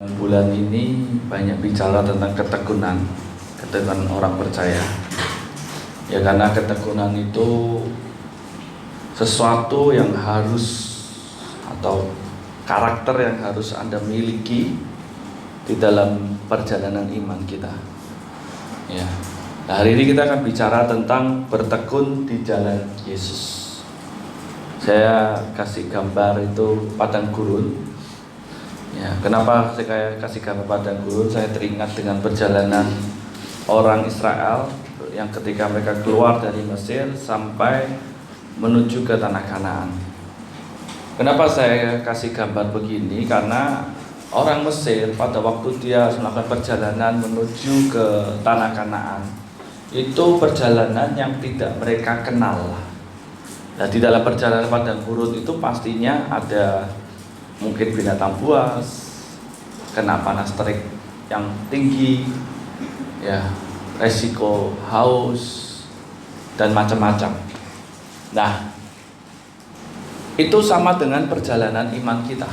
Bulan ini banyak bicara tentang ketekunan orang percaya. Ya karena ketekunan itu sesuatu yang harus atau karakter yang harus Anda miliki di dalam perjalanan iman kita. Ya. Nah, hari ini kita akan bicara tentang bertekun di jalan Yesus. Saya kasih gambar itu padang gurun. Ya, kenapa saya kasih gambar padang gurun? Saya teringat dengan perjalanan orang Israel yang ketika mereka keluar dari Mesir sampai menuju ke tanah Kanaan. Kenapa saya kasih gambar begini? Karena orang Mesir pada waktu dia melakukan perjalanan menuju ke tanah Kanaan, itu perjalanan yang tidak mereka kenal. Nah, di dalam perjalanan padang gurun itu pastinya ada mungkin binatang buas, kena panas terik yang tinggi, ya, resiko haus dan macam-macam. Nah, itu sama dengan perjalanan iman kita.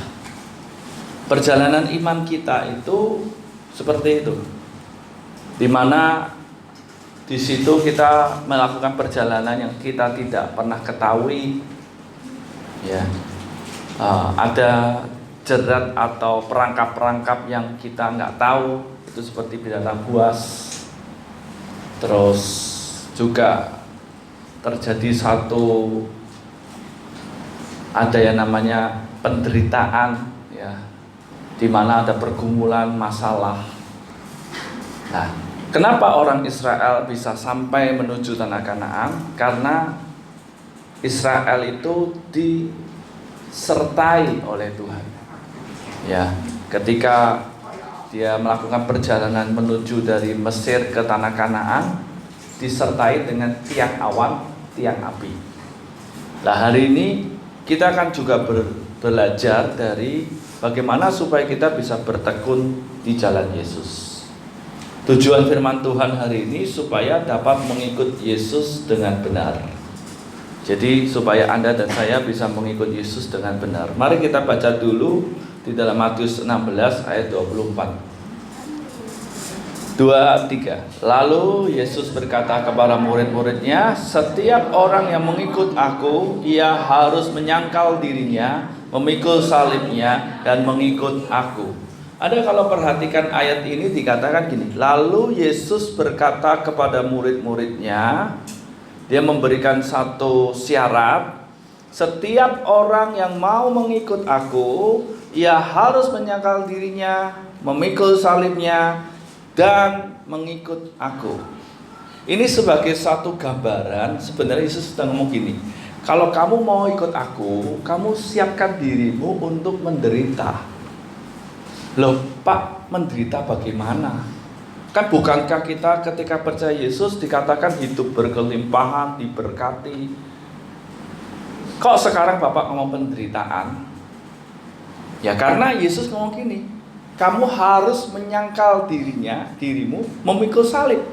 Perjalanan iman kita itu seperti itu, dimana di situ kita melakukan perjalanan yang kita tidak pernah ketahui, ya. Ada jerat atau perangkap-perangkap yang kita nggak tahu, itu seperti binatang buas. Terus juga terjadi ada yang namanya penderitaan, ya, di mana ada pergumulan masalah. Nah, kenapa orang Israel bisa sampai menuju tanah Kanaan? Karena Israel itu disertai oleh Tuhan. Ya, ketika dia melakukan perjalanan menuju dari Mesir ke tanah Kanaan, disertai dengan tiang awan, tiang api. Nah, hari ini kita akan juga belajar dari bagaimana supaya kita bisa bertekun di jalan Yesus. Tujuan firman Tuhan hari ini supaya dapat mengikut Yesus dengan benar. Jadi supaya Anda dan saya bisa mengikut Yesus dengan benar. Mari kita baca dulu di dalam Matius 16 ayat 24. 2-3. Lalu Yesus berkata kepada murid-muridnya, setiap orang yang mengikut aku, ia harus menyangkal dirinya, memikul salibnya, dan mengikut aku. Ada kalau perhatikan ayat ini dikatakan gini, lalu Yesus berkata kepada murid-muridnya, dia memberikan satu syarat, setiap orang yang mau mengikut aku, ia harus menyangkal dirinya, memikul salibnya, dan mengikut aku. Ini sebagai satu gambaran, sebenarnya Yesus sedang ngomong gini, kalau kamu mau ikut aku, kamu siapkan dirimu untuk menderita. Loh Pak, menderita bagaimana? Kan bukankah kita ketika percaya Yesus dikatakan hidup berkelimpahan, diberkati? Kok sekarang Bapak ngomong penderitaan? Ya karena Yesus ngomong gini, kamu harus menyangkal dirimu, memikul salib.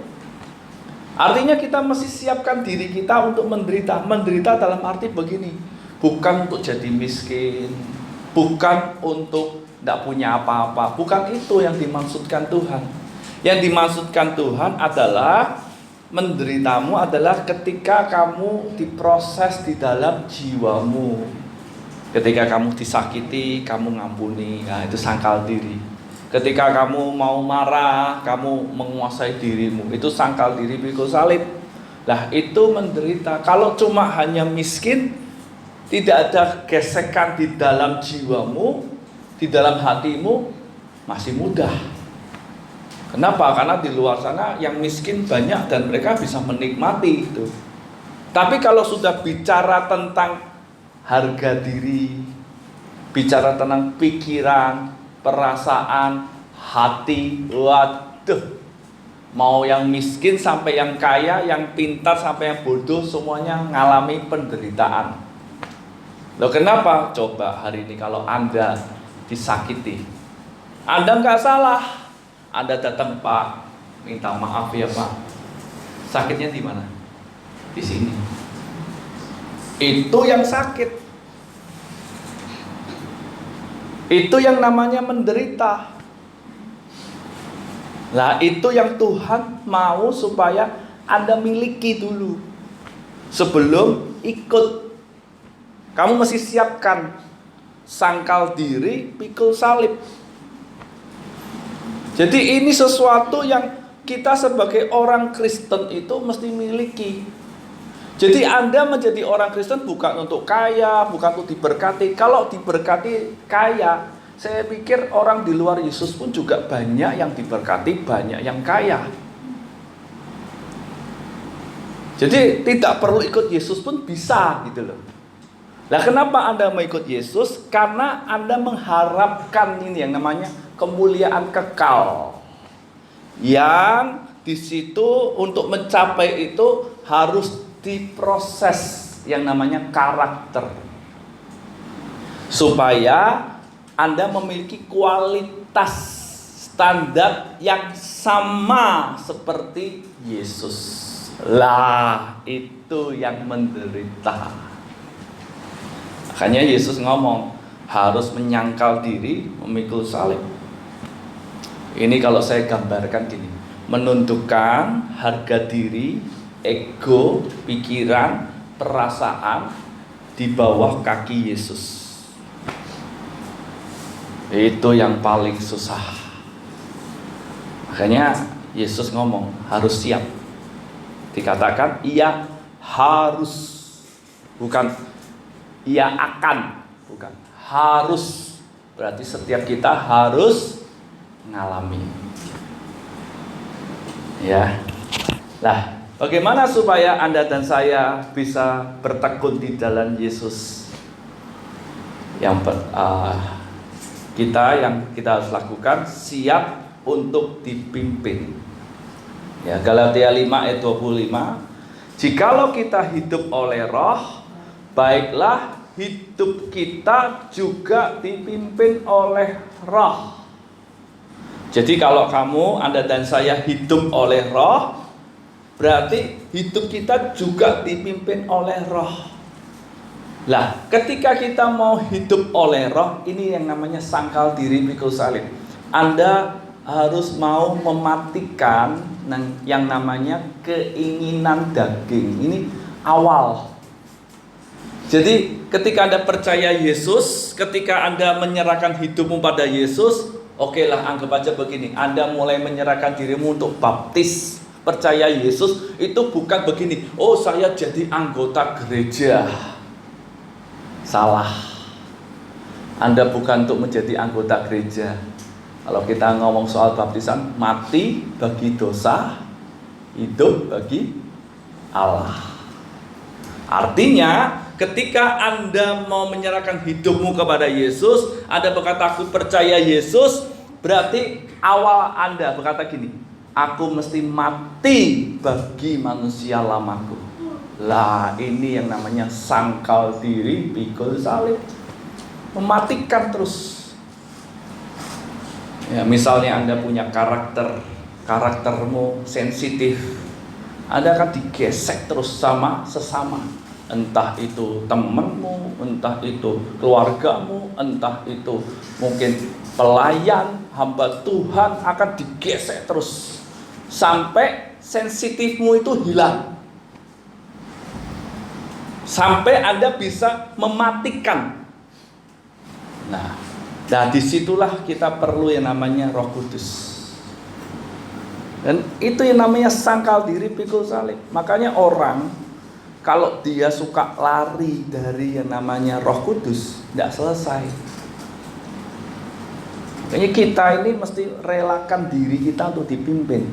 Artinya kita mesti siapkan diri kita untuk menderita. Menderita dalam arti begini, bukan untuk jadi miskin, bukan untuk tidak punya apa-apa, bukan itu yang dimaksudkan Tuhan. Yang dimaksudkan Tuhan adalah menderitamu adalah ketika kamu diproses di dalam jiwamu. Ketika kamu disakiti, kamu ngampuni, nah itu sangkal diri. Ketika kamu mau marah, kamu menguasai dirimu, itu sangkal diri, pikul salib. Nah itu menderita. Kalau cuma hanya miskin, tidak ada gesekan di dalam jiwamu, di dalam hatimu, masih mudah. Kenapa? Karena di luar sana yang miskin banyak dan mereka bisa menikmati itu. Tapi kalau sudah bicara tentang harga diri, bicara tentang pikiran, perasaan, hati, waduh, mau yang miskin sampai yang kaya, yang pintar sampai yang bodoh, semuanya mengalami penderitaan. Loh kenapa? Coba hari ini kalau Anda disakiti, Anda nggak salah. Anda datang, Pak, minta maaf ya Pak. Sakitnya di mana? Di sini. Itu yang sakit. Itu yang namanya menderita. Nah, itu yang Tuhan mau supaya Anda miliki dulu sebelum ikut. Kamu mesti siapkan sangkal diri, pikul salib. Jadi ini sesuatu yang kita sebagai orang Kristen itu mesti miliki. Jadi Anda menjadi orang Kristen bukan untuk kaya, bukan untuk diberkati. Kalau diberkati kaya, saya pikir orang di luar Yesus pun juga banyak yang diberkati, banyak yang kaya. Jadi tidak perlu ikut Yesus pun bisa gitu loh. Nah, kenapa Anda mau ikut Yesus? Karena Anda mengharapkan ini yang namanya kemuliaan kekal. Yang di situ untuk mencapai itu harus diproses yang namanya karakter. Supaya Anda memiliki kualitas standar yang sama seperti Yesus. Lah, itu yang menderita. Makanya Yesus ngomong harus menyangkal diri, memikul salib. Ini kalau saya gambarkan gini, menundukkan harga diri, ego, pikiran, perasaan di bawah kaki Yesus. Itu yang paling susah. Makanya Yesus ngomong harus siap. Dikatakan ia harus, bukan ia akan, bukan harus. Berarti setiap kita harus mengalami. Ya. Nah, bagaimana supaya Anda dan saya bisa bertekun di jalan Yesus? Yang kita harus lakukan, siap untuk dipimpin. Ya, Galatia 5 ayat 25. Jikalau kita hidup oleh Roh, baiklah hidup kita juga dipimpin oleh Roh. Jadi kalau kamu, Anda dan saya hidup oleh Roh, berarti hidup kita juga dipimpin oleh Roh. Lah, ketika kita mau hidup oleh Roh, ini yang namanya sangkal diri, pikul salib. Anda harus mau mematikan yang namanya keinginan daging. Ini awal. Jadi ketika Anda percaya Yesus, ketika Anda menyerahkan hidupmu pada Yesus, oke lah, anggap aja begini, Anda mulai menyerahkan dirimu untuk baptis, percaya Yesus, itu bukan begini, oh saya jadi anggota gereja. Salah. Anda bukan untuk menjadi anggota gereja. Kalau kita ngomong soal baptisan, mati bagi dosa, hidup bagi Allah. Artinya, ketika Anda mau menyerahkan hidupmu kepada Yesus, Anda berkata aku percaya Yesus, berarti awal Anda berkata gini, aku mesti mati bagi manusia lamaku. Lah, ini yang namanya sangkal diri, pikul salib. Mematikan terus. Ya, misalnya Anda punya karaktermu sensitif, Anda akan digesek terus sama sesama. Entah itu temanmu, entah itu keluargamu, entah itu mungkin pelayan, hamba Tuhan, akan digesek terus sampai sensitifmu itu hilang, sampai Anda bisa mematikan. Nah, disitulah kita perlu yang namanya Roh Kudus. Dan itu yang namanya sangkal diri, pikul salib. Makanya orang kalau dia suka lari dari yang namanya Roh Kudus, tidak selesai. Kayaknya kita ini mesti relakan diri kita untuk dipimpin.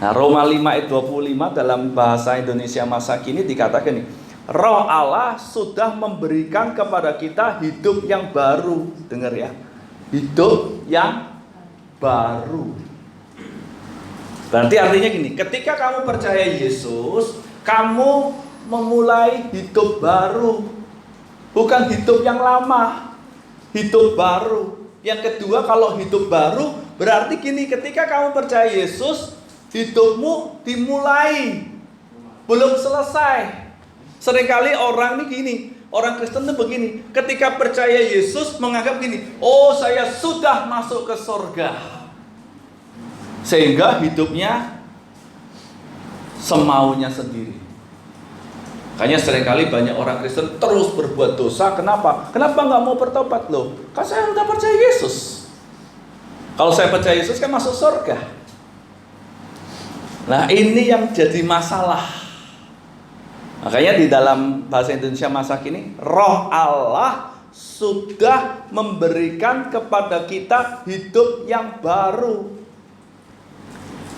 Nah, Roma 5 ayat 25 dalam bahasa Indonesia masa kini dikatakan nih, Roh Allah sudah memberikan kepada kita hidup yang baru. Dengar ya, hidup yang baru. Berarti artinya gini, ketika kamu percaya Yesus, kamu memulai hidup baru. Bukan hidup yang lama, hidup baru. Yang kedua, kalau hidup baru, berarti gini, ketika kamu percaya Yesus, hidupmu dimulai, belum selesai. Seringkali orang ini gini, orang Kristen itu begini, ketika percaya Yesus menganggap gini, oh saya sudah masuk ke surga. sehingga hidupnya semaunya sendiri. Makanya seringkali banyak orang Kristen terus berbuat dosa. Kenapa? Kenapa nggak mau bertobat loh? Kan saya udah percaya Yesus. Kalau saya percaya Yesus kan masuk surga. Nah, ini yang jadi masalah. Makanya di dalam bahasa Indonesia masa kini, Roh Allah sudah memberikan kepada kita hidup yang baru.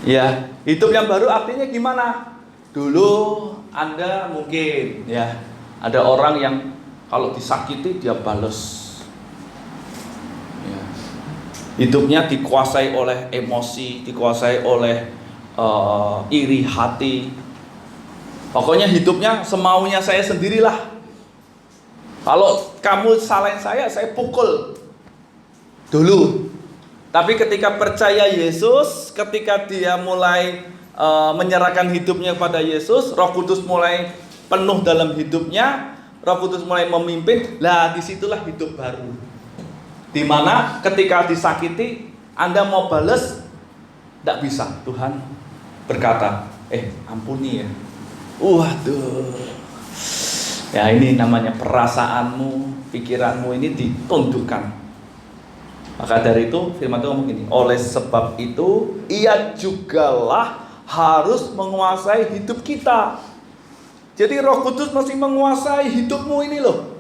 Ya, hidup yang baru artinya gimana? Dulu Anda mungkin ya ada orang yang kalau disakiti dia bales. Ya. Hidupnya dikuasai oleh emosi, dikuasai oleh iri hati. Pokoknya hidupnya semaunya saya sendirilah. Kalau kamu salahin saya pukul dulu. Tapi ketika percaya Yesus, ketika dia mulai menyerahkan hidupnya kepada Yesus, Roh Kudus mulai penuh dalam hidupnya, Roh Kudus mulai memimpin. Lah disitulah hidup baru. Dimana ketika disakiti, Anda mau balas, tidak bisa. Tuhan berkata, ampuni ya. Waduh. Ya ini namanya perasaanmu, pikiranmu ini ditundukkan. Maka dari itu firman Tuhan ngomong gini, oleh sebab itu ia jugalah harus menguasai hidup kita. Jadi Roh Kudus mesti menguasai hidupmu ini loh.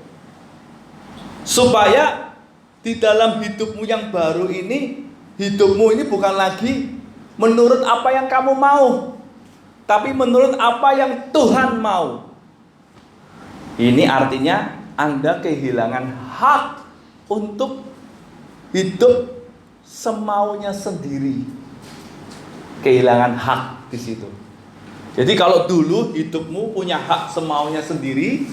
Supaya di dalam hidupmu yang baru ini, hidupmu ini bukan lagi menurut apa yang kamu mau, tapi menurut apa yang Tuhan mau. Ini artinya Anda kehilangan hak untuk hidup semaunya sendiri. Kehilangan hak di situ. Jadi kalau dulu hidupmu punya hak semaunya sendiri,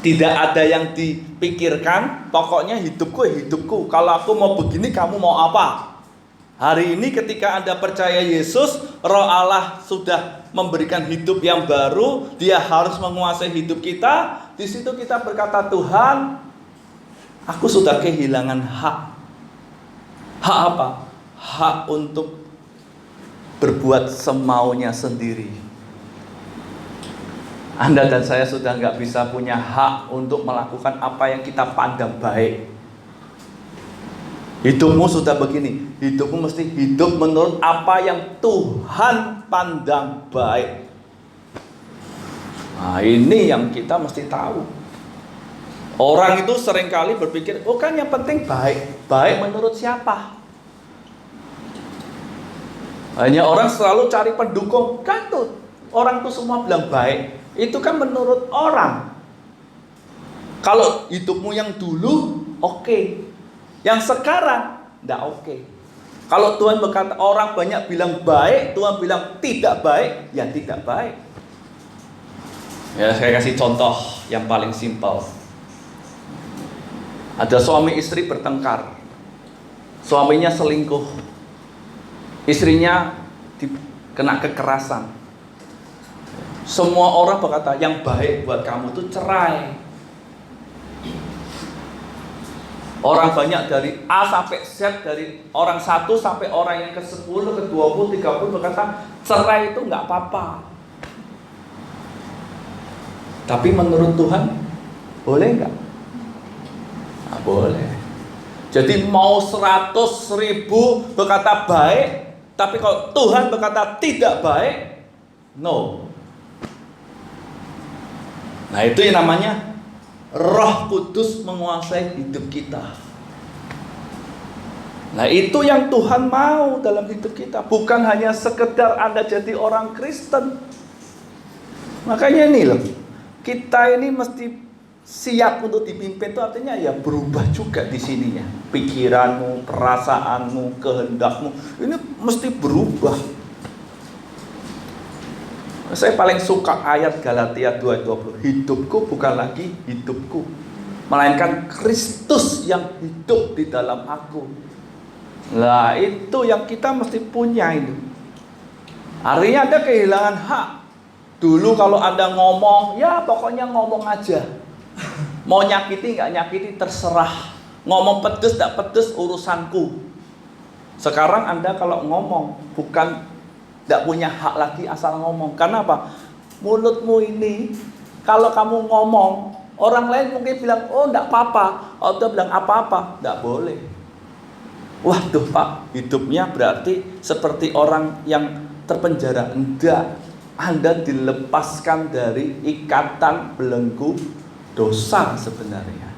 tidak ada yang dipikirkan, pokoknya hidupku. Kalau aku mau begini, kamu mau apa? Hari ini ketika Anda percaya Yesus, Roh Allah sudah memberikan hidup yang baru, Dia harus menguasai hidup kita. Di situ kita berkata, Tuhan, aku sudah kehilangan hak. Hak apa? Hak untuk berbuat semaunya sendiri. Anda dan saya sudah nggak bisa punya hak untuk melakukan apa yang kita pandang baik. Hidupmu sudah begini, hidupmu mesti hidup menurut apa yang Tuhan pandang baik. Nah ini yang kita mesti tahu. Orang itu seringkali berpikir, oh kan yang penting baik. Baik menurut siapa? Hanya orang selalu cari pendukung. Kan tuh orang tuh semua bilang baik. Itu kan menurut orang. Kalau hidupmu yang dulu oke. Yang sekarang tidak oke. Kalau Tuhan berkata orang banyak bilang baik, Tuhan bilang tidak baik, ya tidak baik. Ya saya kasih contoh yang paling simpel. Ada suami istri bertengkar. Suaminya selingkuh. Istrinya kena kekerasan. Semua orang berkata yang baik buat kamu itu cerai. Orang banyak dari A sampai Z, dari orang 1 sampai orang yang ke-10, ke-20, 30 berkata cerai itu nggak apa-apa. Tapi menurut Tuhan boleh nggak? Nah, boleh. Jadi mau 100.000 berkata baik, tapi kalau Tuhan berkata tidak baik, no. Nah itu yang namanya Roh Kudus menguasai hidup kita. Nah itu yang Tuhan mau dalam hidup kita. Bukan hanya sekedar Anda jadi orang Kristen. Makanya ini loh, kita ini mesti siap untuk dipimpin. Itu artinya ya berubah juga di sininya. Pikiranmu, perasaanmu, kehendakmu ini mesti berubah. Saya paling suka ayat Galatia 2:20. Hidupku bukan lagi hidupku, melainkan Kristus yang hidup di dalam aku. Nah itu yang kita mesti punya itu. Artinya Anda kehilangan hak. Dulu kalau Anda ngomong, ya pokoknya ngomong aja. Mau nyakiti nggak nyakiti terserah. Ngomong pedes nggak pedes urusanku. Sekarang Anda kalau ngomong, bukan tidak punya hak lagi asal ngomong. Karena apa? Mulutmu ini, kalau kamu ngomong, orang lain mungkin bilang, oh tidak apa-apa. Atau bilang apa-apa, tidak boleh. Waduh Pak, hidupnya berarti seperti orang yang terpenjara. Enggak, Anda dilepaskan dari ikatan belenggu dosa sebenarnya.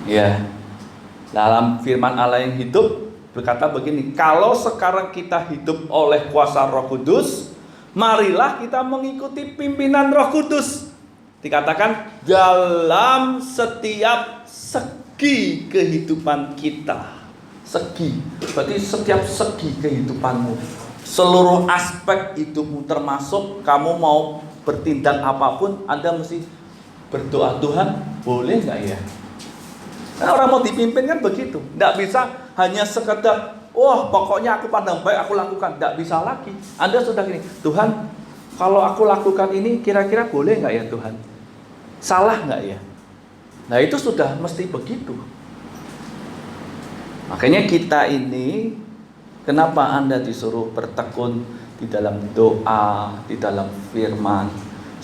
Ya, dalam firman Allah yang hidup berkata begini, kalau sekarang kita hidup oleh kuasa Roh Kudus, marilah kita mengikuti pimpinan Roh Kudus. Dikatakan dalam setiap segi kehidupan kita. Segi, berarti setiap segi kehidupanmu, seluruh aspek hidupmu, termasuk kamu mau bertindak apapun, Anda mesti berdoa, Tuhan boleh nggak ya? Nah, orang mau dipimpin kan begitu. Tidak bisa hanya sekedar, wah pokoknya aku pandang baik, aku lakukan. Tidak bisa lagi. Anda sudah gini, Tuhan kalau aku lakukan ini kira-kira boleh nggak ya Tuhan? Salah nggak ya? Nah itu sudah mesti begitu. Makanya kita ini, kenapa Anda disuruh bertekun di dalam doa, di dalam firman,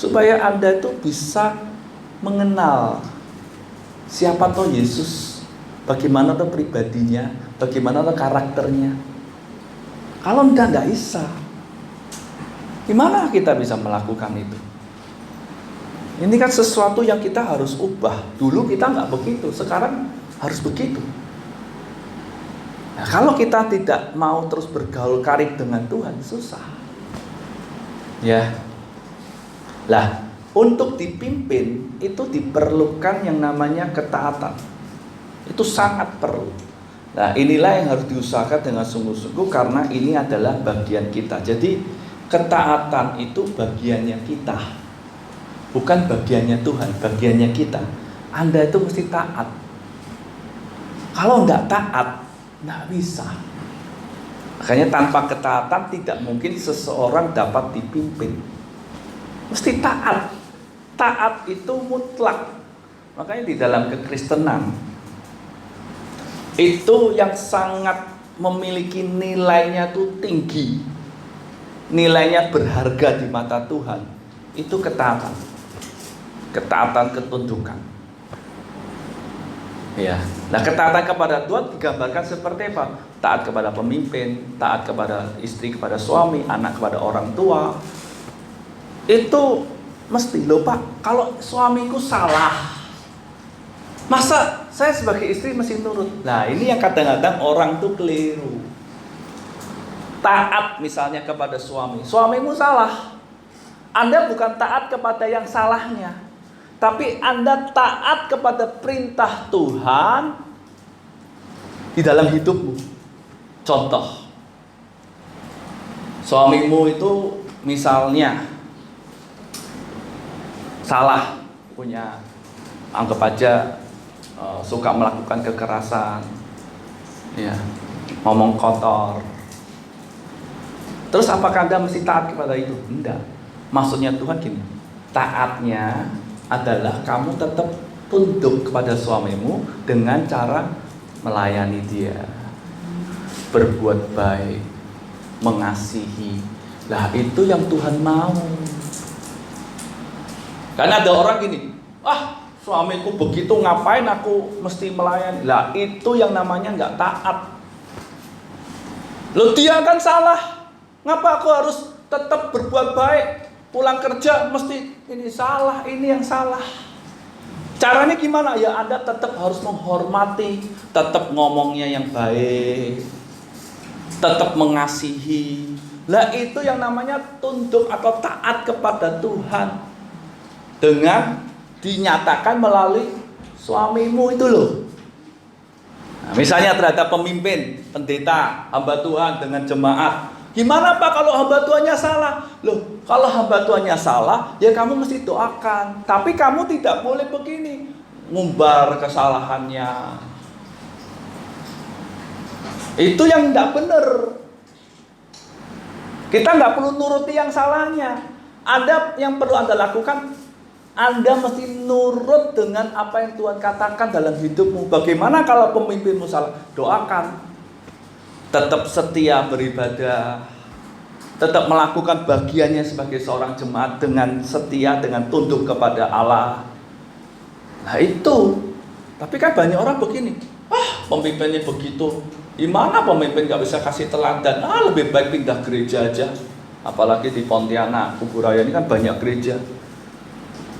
supaya Anda itu bisa mengenal siapa toh Yesus, bagaimana toh pribadinya, bagaimana toh karakternya. Kalau nggak bisa, gimana kita bisa melakukan itu? Ini kan sesuatu yang kita harus ubah. Dulu kita nggak begitu, sekarang harus begitu. Nah, kalau kita tidak mau terus bergaul karib dengan Tuhan, susah. Ya, lah. Untuk dipimpin itu diperlukan yang namanya ketaatan. Itu sangat perlu. Nah inilah yang harus diusahakan dengan sungguh-sungguh, karena ini adalah bagian kita. Jadi ketaatan itu bagiannya kita, bukan bagiannya Tuhan, bagiannya kita. Anda itu mesti taat. Kalau tidak taat, tidak bisa. Makanya tanpa ketaatan tidak mungkin seseorang dapat dipimpin. Mesti taat. Taat itu mutlak. Makanya di dalam kekristenan itu yang sangat memiliki nilainya tuh tinggi, nilainya berharga di mata Tuhan, itu ketaatan. Ketaatan ketundukan. Ya. Nah, ketaatan kepada Tuhan digambarkan seperti apa? Taat kepada pemimpin, taat kepada istri, kepada suami, anak kepada orang tua. Itu mesti, loh Pak, kalau suamiku salah, masa saya sebagai istri mesti nurut? Nah ini yang kadang-kadang orang tuh keliru. Taat misalnya kepada suami, suamimu salah, Anda bukan taat kepada yang salahnya, tapi Anda taat kepada perintah Tuhan di dalam hidupmu. Contoh, suamimu itu misalnya salah, punya, anggap aja suka melakukan kekerasan, ya, ngomong kotor. Terus apakah Anda mesti taat kepada itu? Enggak. Maksudnya Tuhan gini, taatnya adalah kamu tetap tunduk kepada suamimu dengan cara melayani dia, berbuat baik, mengasihi. Lah itu yang Tuhan mau. Karena ada orang gini, suamiku begitu, ngapain aku mesti melayani? Lah itu yang namanya nggak taat. Loh dia kan salah, ngapa aku harus tetap berbuat baik? Pulang kerja mesti ini salah, ini yang salah. Caranya gimana? Ya Anda tetap harus menghormati, tetap ngomongnya yang baik, tetap mengasihi. Lah itu yang namanya tunduk atau taat kepada Tuhan. Dengan dinyatakan melalui suamimu itu loh. Nah, misalnya terhadap pemimpin, pendeta, hamba Tuhan dengan jemaat. Gimana Pak kalau hamba Tuhannya salah? Loh, kalau hamba Tuhannya salah, ya kamu mesti doakan. Tapi kamu tidak boleh begini, ngumbar kesalahannya. Itu yang tidak benar. Kita nggak perlu nuruti yang salahnya. Yang perlu Anda lakukan, Anda mesti nurut dengan apa yang Tuhan katakan dalam hidupmu. Bagaimana kalau pemimpinmu salah? Doakan. Tetap setia beribadah. Tetap melakukan bagiannya sebagai seorang jemaat dengan setia, dengan tunduk kepada Allah. Nah itu. Tapi kan banyak orang begini. Pemimpinnya begitu. Gimana pemimpin gak bisa kasih teladan? Lebih baik pindah gereja aja. Apalagi di Pontianak, Kuburaya ini kan banyak gereja.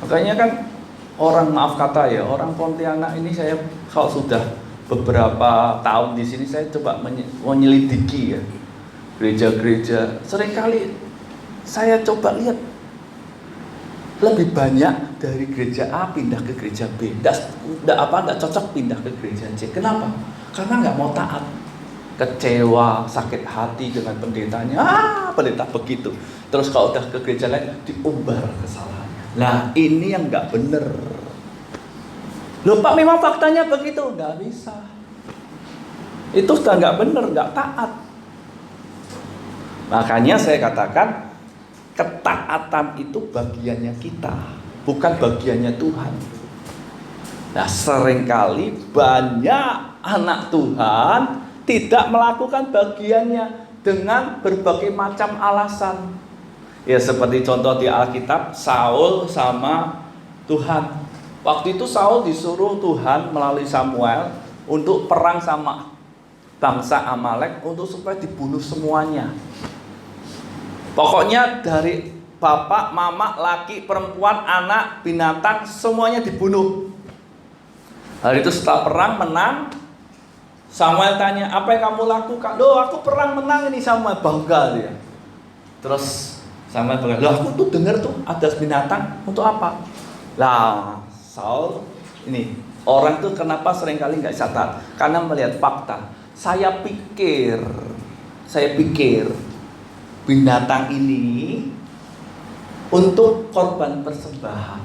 Makanya kan orang, maaf kata ya, orang Pontianak ini saya kalau sudah beberapa tahun di sini saya coba menyelidiki ya gereja-gereja. Seringkali saya coba lihat lebih banyak dari gereja A pindah ke gereja B. Nggak cocok pindah ke gereja C. Kenapa? Karena nggak mau taat, kecewa, sakit hati dengan pendetanya. Pendeta begitu. Terus kalau udah ke gereja lain diumbar kesalahan. Nah ini yang nggak bener. Loh Pak, memang faktanya begitu. Nggak bisa. Itu sudah nggak bener, nggak taat. Makanya saya katakan ketaatan itu bagiannya kita, bukan bagiannya Tuhan. Nah seringkali banyak anak Tuhan tidak melakukan bagiannya dengan berbagai macam alasan. Ya seperti contoh di Alkitab, Saul sama Tuhan. Waktu itu Saul disuruh Tuhan melalui Samuel untuk perang sama bangsa Amalek untuk supaya dibunuh semuanya. Pokoknya dari bapak, mama, laki, perempuan, anak, binatang semuanya dibunuh. Hari itu setelah perang menang, Samuel tanya, apa yang kamu lakukan? Loh aku perang menang ini, Samuel bangga dia. Terus Samuel bilang, loh aku tuh dengar tuh ada binatang, untuk apa? Lah Saul ini orang tuh kenapa seringkali nggak catat? Karena melihat fakta. Saya pikir binatang ini untuk korban persembahan.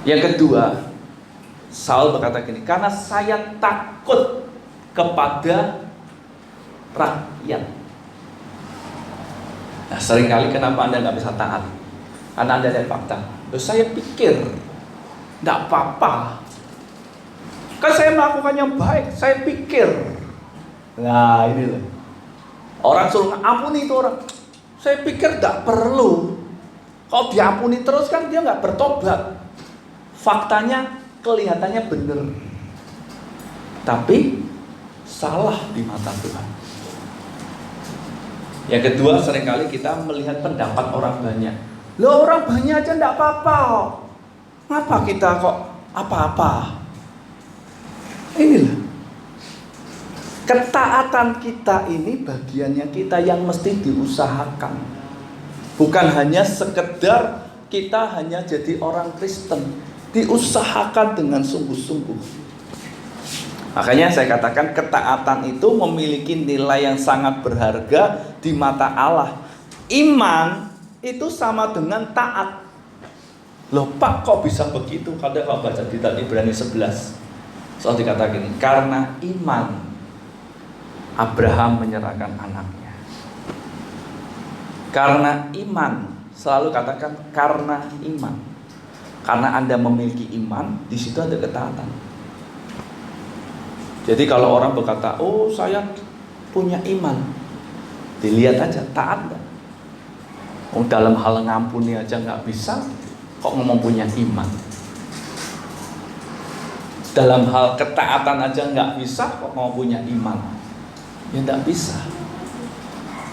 Yang kedua, Saul berkata gini, karena saya takut kepada rakyat. Nah seringkali kenapa Anda nggak bisa taat? Karena Anda lihat fakta. Loh, saya pikir nggak apa-apa. Kan saya melakukan yang baik. Saya pikir. Nah ini loh. Orang suruh ampuni itu orang. Saya pikir nggak perlu. Kalau diampuni terus kan dia nggak bertobat. Faktanya kelihatannya benar. Tapi salah di mata Tuhan. Yang kedua, seringkali kita melihat pendapat orang banyak. Loh orang banyak aja enggak apa-apa. Ngapa kita kok apa-apa? Inilah. Ketaatan kita ini bagiannya kita yang mesti diusahakan. Bukan hanya sekedar kita hanya jadi orang Kristen. Diusahakan dengan sungguh-sungguh. Makanya saya katakan ketaatan itu memiliki nilai yang sangat berharga di mata Allah. Iman itu sama dengan taat. Loh Pak kok bisa begitu? Kalau baca di Ibrani 11 soal dikatakan gini, karena iman Abraham menyerahkan anaknya. Karena iman, selalu katakan karena iman. Karena Anda memiliki iman, di situ ada ketaatan. Jadi kalau orang berkata, oh saya punya iman, dilihat aja taat nggak? Oh, dalam hal ngampuni aja nggak bisa, kok ngomong punya iman? Dalam hal ketaatan aja nggak bisa, kok ngomong punya iman? Ya nggak bisa.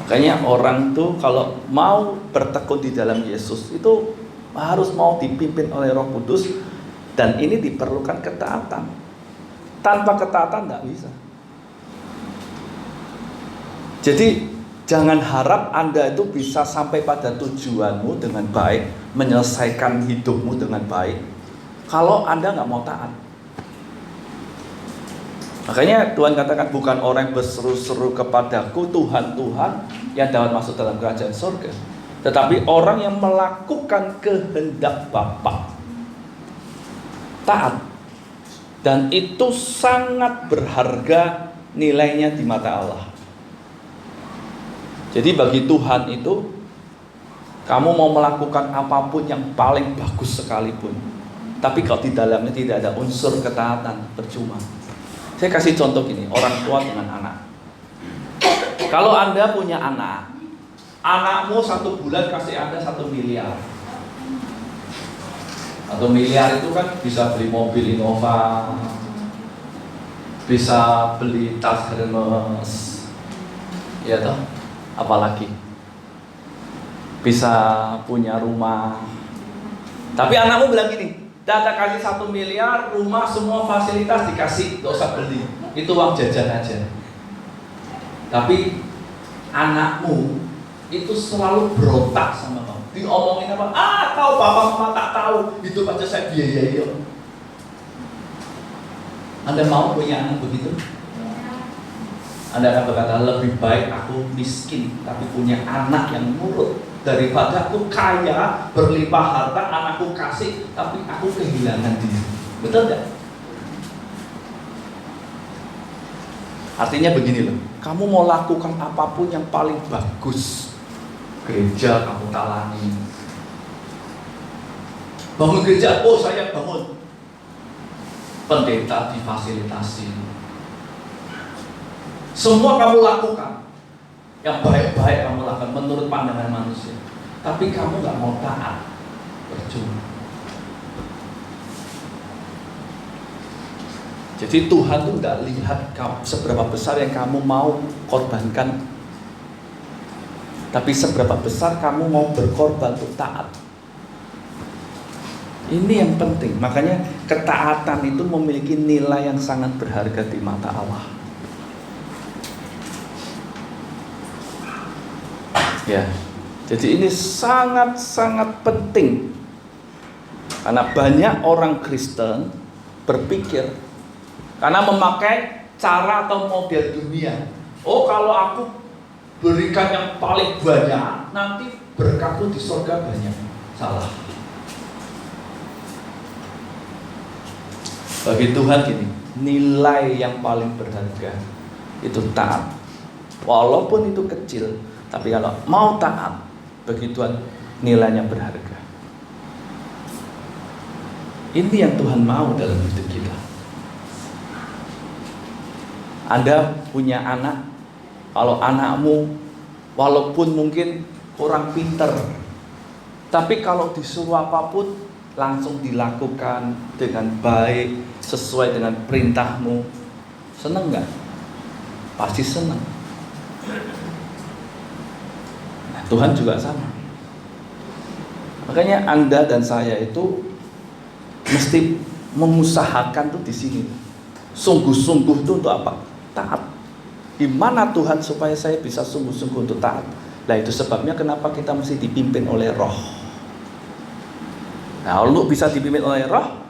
Makanya orang tuh kalau mau bertekun di dalam Yesus itu harus mau dipimpin oleh Roh Kudus, dan ini diperlukan ketaatan. Tanpa ketaatan tidak bisa. Jadi jangan harap Anda itu bisa sampai pada tujuanmu dengan baik, menyelesaikan hidupmu dengan baik, kalau Anda nggak mau taat. Makanya Tuhan katakan bukan orang yang berseru-seru kepadaku Tuhan, Tuhan yang dapat masuk dalam kerajaan surga, tetapi orang yang melakukan kehendak Bapa. Taat. Dan itu sangat berharga nilainya di mata Allah. Jadi bagi Tuhan itu Kamu mau melakukan apapun yang paling bagus sekalipun, tapi kalau di dalamnya tidak ada unsur ketaatan, percuma. Saya kasih contoh gini, orang tua dengan anak. Kalau Anda punya anak, anakmu 1 bulan kasih Anda 1 miliar. 1 miliar itu kan bisa beli mobil Innova, bisa beli tas Hermes, ya toh, apalagi bisa punya rumah. Tapi anakmu bilang gini, data kasih 1 miliar, rumah semua fasilitas dikasih, gak usah beli, itu uang jajan aja. Tapi anakmu itu selalu berontak sama kamu. Diomongin apa? Kau bapak mama tak tahu, hidup aja saya biayai yo. Anda mau punya anak begitu? Anda akan berkata, lebih baik aku miskin tapi punya anak yang nurut daripada aku kaya, berlimpah harta, anakku kasih tapi aku kehilangan dia. Betul tidak? Artinya begini loh, kamu mau lakukan apapun yang paling bagus, gereja kamu talani, bangun gereja, oh saya bangun, pendeta difasilitasi, semua kamu lakukan, yang baik-baik kamu lakukan menurut pandangan manusia, tapi kamu gak mau taat, percuma. Jadi Tuhan tuh gak lihat seberapa besar yang kamu mau korbankan, tapi seberapa besar kamu mau berkorban untuk taat. Ini yang penting. Makanya ketaatan itu memiliki nilai yang sangat berharga di mata Allah. Ya, jadi ini sangat-sangat penting. Karena banyak orang Kristen berpikir, karena memakai cara atau model dunia. Oh, kalau aku berikan yang paling banyak, nanti berkatku di surga banyak. Salah. Bagi Tuhan gini, nilai yang paling berharga itu taat. Walaupun itu kecil, tapi kalau mau taat, bagi Tuhan nilainya berharga. Ini yang Tuhan mau dalam hidup kita. Anda punya anak, kalau anakmu walaupun mungkin kurang pinter, tapi kalau disuruh apapun langsung dilakukan dengan baik, sesuai dengan perintahmu, seneng gak? Pasti seneng. Nah, Tuhan juga sama. Makanya Anda dan saya itu mesti mengusahakan tuh di sini. Sungguh-sungguh itu untuk apa? Taat. Gimana Tuhan supaya saya bisa sungguh-sungguh untuk taat? Nah, itu sebabnya kenapa kita mesti dipimpin oleh Roh. Nah, untuk bisa dipimpin oleh Roh,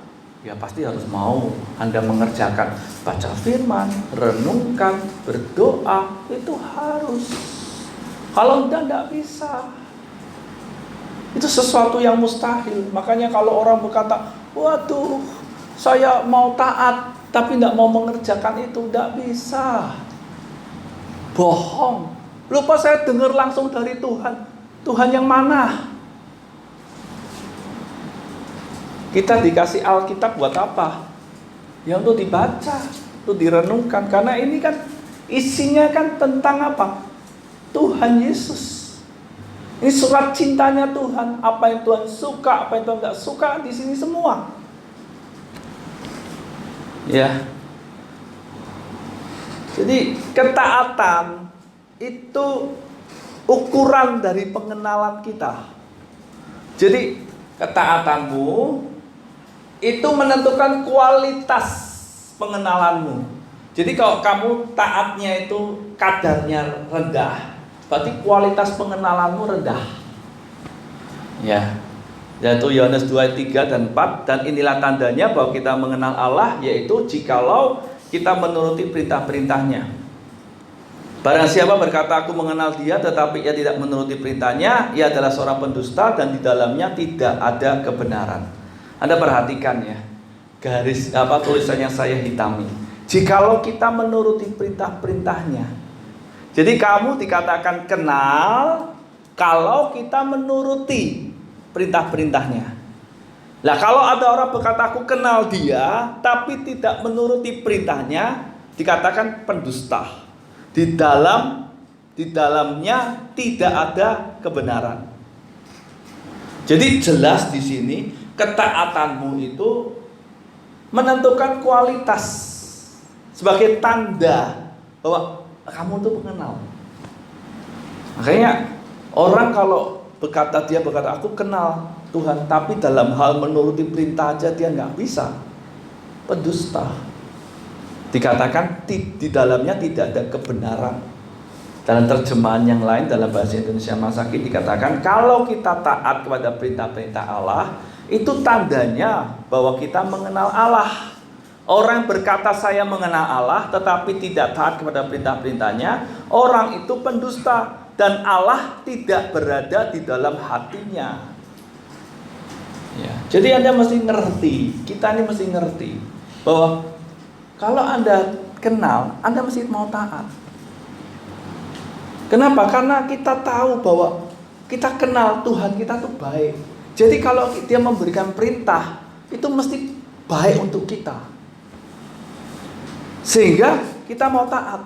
ya pasti harus mau Anda mengerjakan baca firman, renungkan, berdoa, itu harus. Kalau tidak bisa. Itu sesuatu yang mustahil. Makanya kalau orang berkata, waduh, saya mau taat tapi tidak mau mengerjakan itu, tidak bisa. Bohong. Lupa saya dengar langsung dari Tuhan. Tuhan yang mana? Kita dikasih Alkitab buat apa? Ya untuk dibaca, untuk direnungkan. Karena ini kan isinya kan tentang apa? Tuhan Yesus. Ini surat cintanya Tuhan. Apa yang Tuhan suka, apa yang Tuhan tidak suka, di sini semua. Ya. Jadi ketaatan itu ukuran dari pengenalan kita. Jadi ketaatanmu itu menentukan kualitas pengenalanmu. Jadi kalau kamu taatnya itu kadarnya rendah, berarti kualitas pengenalanmu rendah. Ya. Yaitu Yohanes 2 ayat 3 dan 4. Dan inilah tandanya bahwa kita mengenal Allah, yaitu jikalau kita menuruti perintah-perintahnya. Barang siapa berkata aku mengenal dia tetapi ia tidak menuruti perintahnya, ia adalah seorang pendusta dan di dalamnya tidak ada kebenaran. Anda perhatikan ya, garis tulisan yang saya hitami. Jikalau kita menuruti perintah-perintahnya. Jadi kamu dikatakan kenal kalau kita menuruti perintah-perintahnya. Nah, kalau ada orang berkata aku kenal dia tapi tidak menuruti perintahnya, dikatakan pendusta. Di dalamnya tidak ada kebenaran. Jadi jelas di sini ketaatanmu itu menentukan kualitas sebagai tanda bahwa kamu tuh mengenal. Makanya orang kalau dia berkata aku kenal Tuhan, tapi dalam hal menuruti perintah aja dia nggak bisa, pendusta. Dikatakan di dalamnya tidak ada kebenaran. Dalam terjemahan yang lain, dalam bahasa Indonesia Masaki dikatakan kalau kita taat kepada perintah-perintah Allah, itu tandanya bahwa kita mengenal Allah. Orang berkata saya mengenal Allah tetapi tidak taat kepada perintah-perintahnya, orang itu pendusta. Dan Allah tidak berada di dalam hatinya. Ya, jadi Anda mesti ngerti, kita ini mesti ngerti bahwa kalau Anda kenal, Anda mesti mau taat. Kenapa? Karena kita tahu bahwa kita kenal Tuhan kita tuh baik. Jadi kalau dia memberikan perintah, itu mesti baik untuk kita. Sehingga kita mau taat.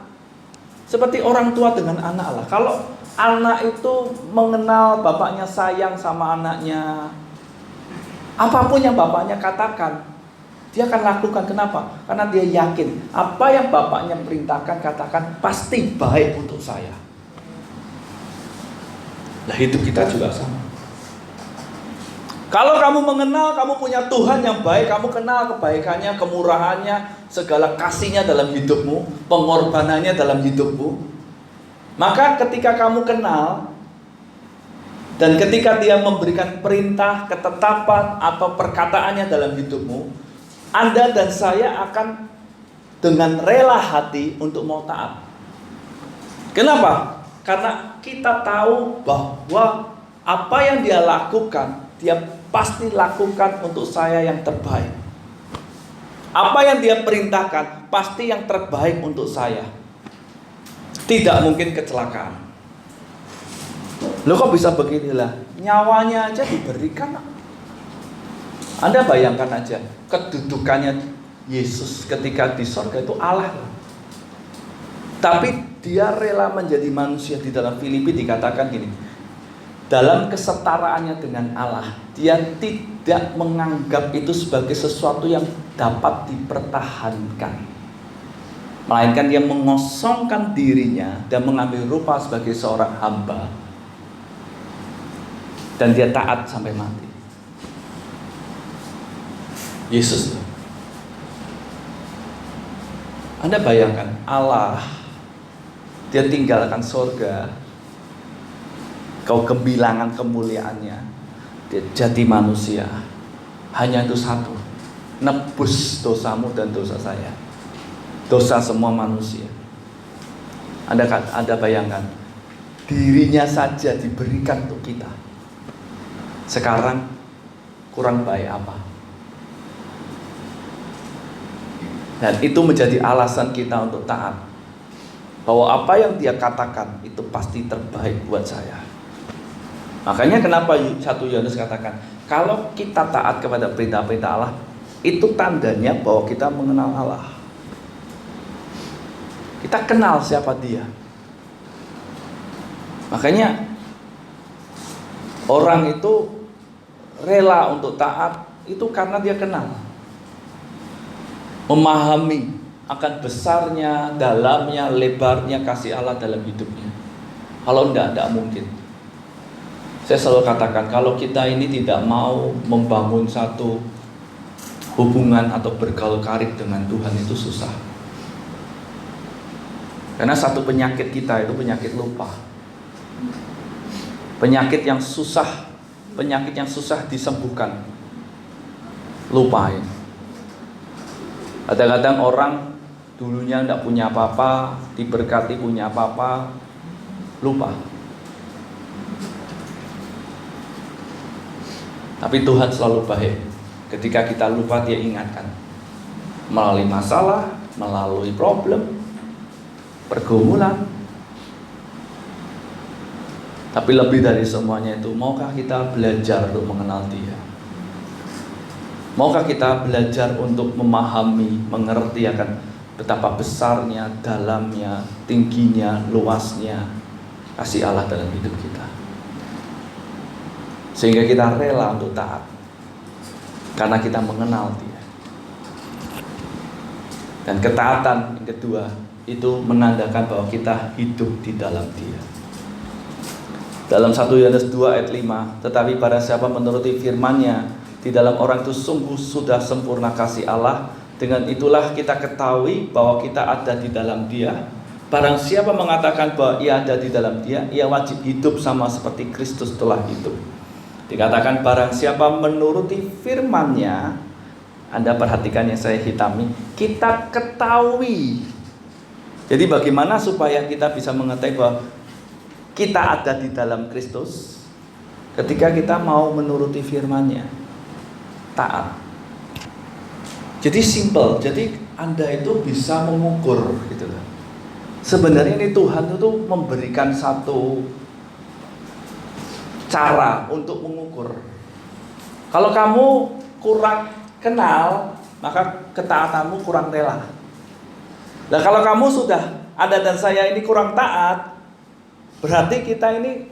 Seperti orang tua dengan anak lah. Kalau anak itu mengenal bapaknya sayang sama anaknya, apapun yang bapaknya katakan, dia akan lakukan. Kenapa? Karena dia yakin apa yang bapaknya perintahkan, katakan pasti baik untuk saya. Nah, hidup kita juga sama. Kalau kamu mengenal, kamu punya Tuhan yang baik, kamu kenal kebaikannya, kemurahannya, segala kasihnya dalam hidupmu, pengorbanannya dalam hidupmu, maka ketika kamu kenal dan ketika dia memberikan perintah, ketetapan atau perkataannya dalam hidupmu, Anda dan saya akan dengan rela hati untuk mau taat. Kenapa? Karena kita tahu bahwa apa yang dia lakukan, dia pasti lakukan untuk saya yang terbaik. Apa yang dia perintahkan, pasti yang terbaik untuk saya. Tidak mungkin kecelakaan. Loh kok bisa beginilah? Nyawanya aja diberikan. Anda bayangkan aja kedudukannya Yesus ketika di sorga itu Allah. Tapi dia rela menjadi manusia. Di dalam Filipi dikatakan gini, dalam kesetaraannya dengan Allah, dia tidak menganggap itu sebagai sesuatu yang dapat dipertahankan, melainkan dia mengosongkan dirinya dan mengambil rupa sebagai seorang hamba. Dan dia taat sampai mati. Yesus. Anda bayangkan Allah, dia tinggalkan sorga, kebilangan kemuliaannya, dia jadi manusia. Hanya itu satu, nebus dosamu dan dosa saya, dosa semua manusia. Anda bayangkan, dirinya saja diberikan untuk kita. Sekarang kurang baik apa? Dan itu menjadi alasan kita untuk taat, bahwa apa yang dia katakan itu pasti terbaik buat saya. Makanya kenapa 1 Yohanes katakan, kalau kita taat kepada perintah-perintah Allah, itu tandanya bahwa kita mengenal Allah. Kita kenal siapa dia. Makanya orang itu rela untuk taat itu karena dia kenal, memahami akan besarnya, dalamnya, lebarnya kasih Allah dalam hidupnya. Kalau tidak mungkin. Saya selalu katakan, kalau kita ini tidak mau membangun satu hubungan atau bergaul karib dengan Tuhan, itu susah. Karena satu penyakit kita itu penyakit lupa. Penyakit yang susah disembuhkan. Lupa ya. Kadang-kadang orang dulunya tidak punya apa-apa, diberkati punya apa-apa, lupa. Tapi Tuhan selalu baik. Ketika kita lupa, dia ingatkan. Melalui masalah, melalui problem, pergumulan. Tapi lebih dari semuanya itu, maukah kita belajar untuk mengenal Dia? Maukah kita belajar untuk memahami, mengerti akan betapa besarnya, dalamnya, tingginya, luasnya kasih Allah dalam hidup kita, sehingga kita rela untuk taat karena kita mengenal Dia. Dan ketaatan yang kedua itu menandakan bahwa kita hidup di dalam Dia. Dalam 1 Yohanes 2 ayat 5, tetapi pada siapa menuruti firman-Nya, di dalam orang itu sungguh sudah sempurna kasih Allah. Dengan itulah kita ketahui bahwa kita ada di dalam Dia. Barang siapa mengatakan bahwa ia ada di dalam Dia, ia wajib hidup sama seperti Kristus telah hidup. Dikatakan barang siapa menuruti firman-Nya, Anda perhatikan yang saya hitami, kita ketahui. Jadi bagaimana supaya kita bisa mengetahui bahwa kita ada di dalam Kristus? Ketika kita mau menuruti firman-Nya, taat. Jadi simple. Jadi Anda itu bisa mengukur gitu loh. Sebenarnya ini Tuhan itu memberikan satu cara untuk mengukur. Kalau kamu kurang kenal, maka ketaatanmu kurang rela. Nah, kalau kamu sudah, Anda dan saya ini kurang taat, berarti kita ini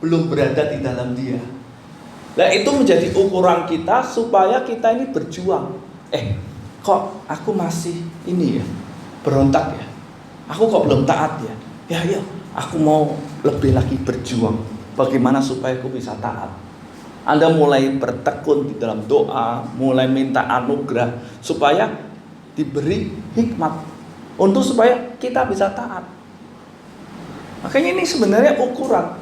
belum berada di dalam Dia. Nah, itu menjadi ukuran kita supaya kita ini berjuang. Kok aku masih ini ya, berontak ya? Aku kok belum taat ya? Ya, aku mau lebih lagi berjuang. Bagaimana supaya aku bisa taat? Anda mulai bertekun di dalam doa, mulai minta anugerah supaya diberi hikmat untuk supaya kita bisa taat. Makanya ini sebenarnya ukuran.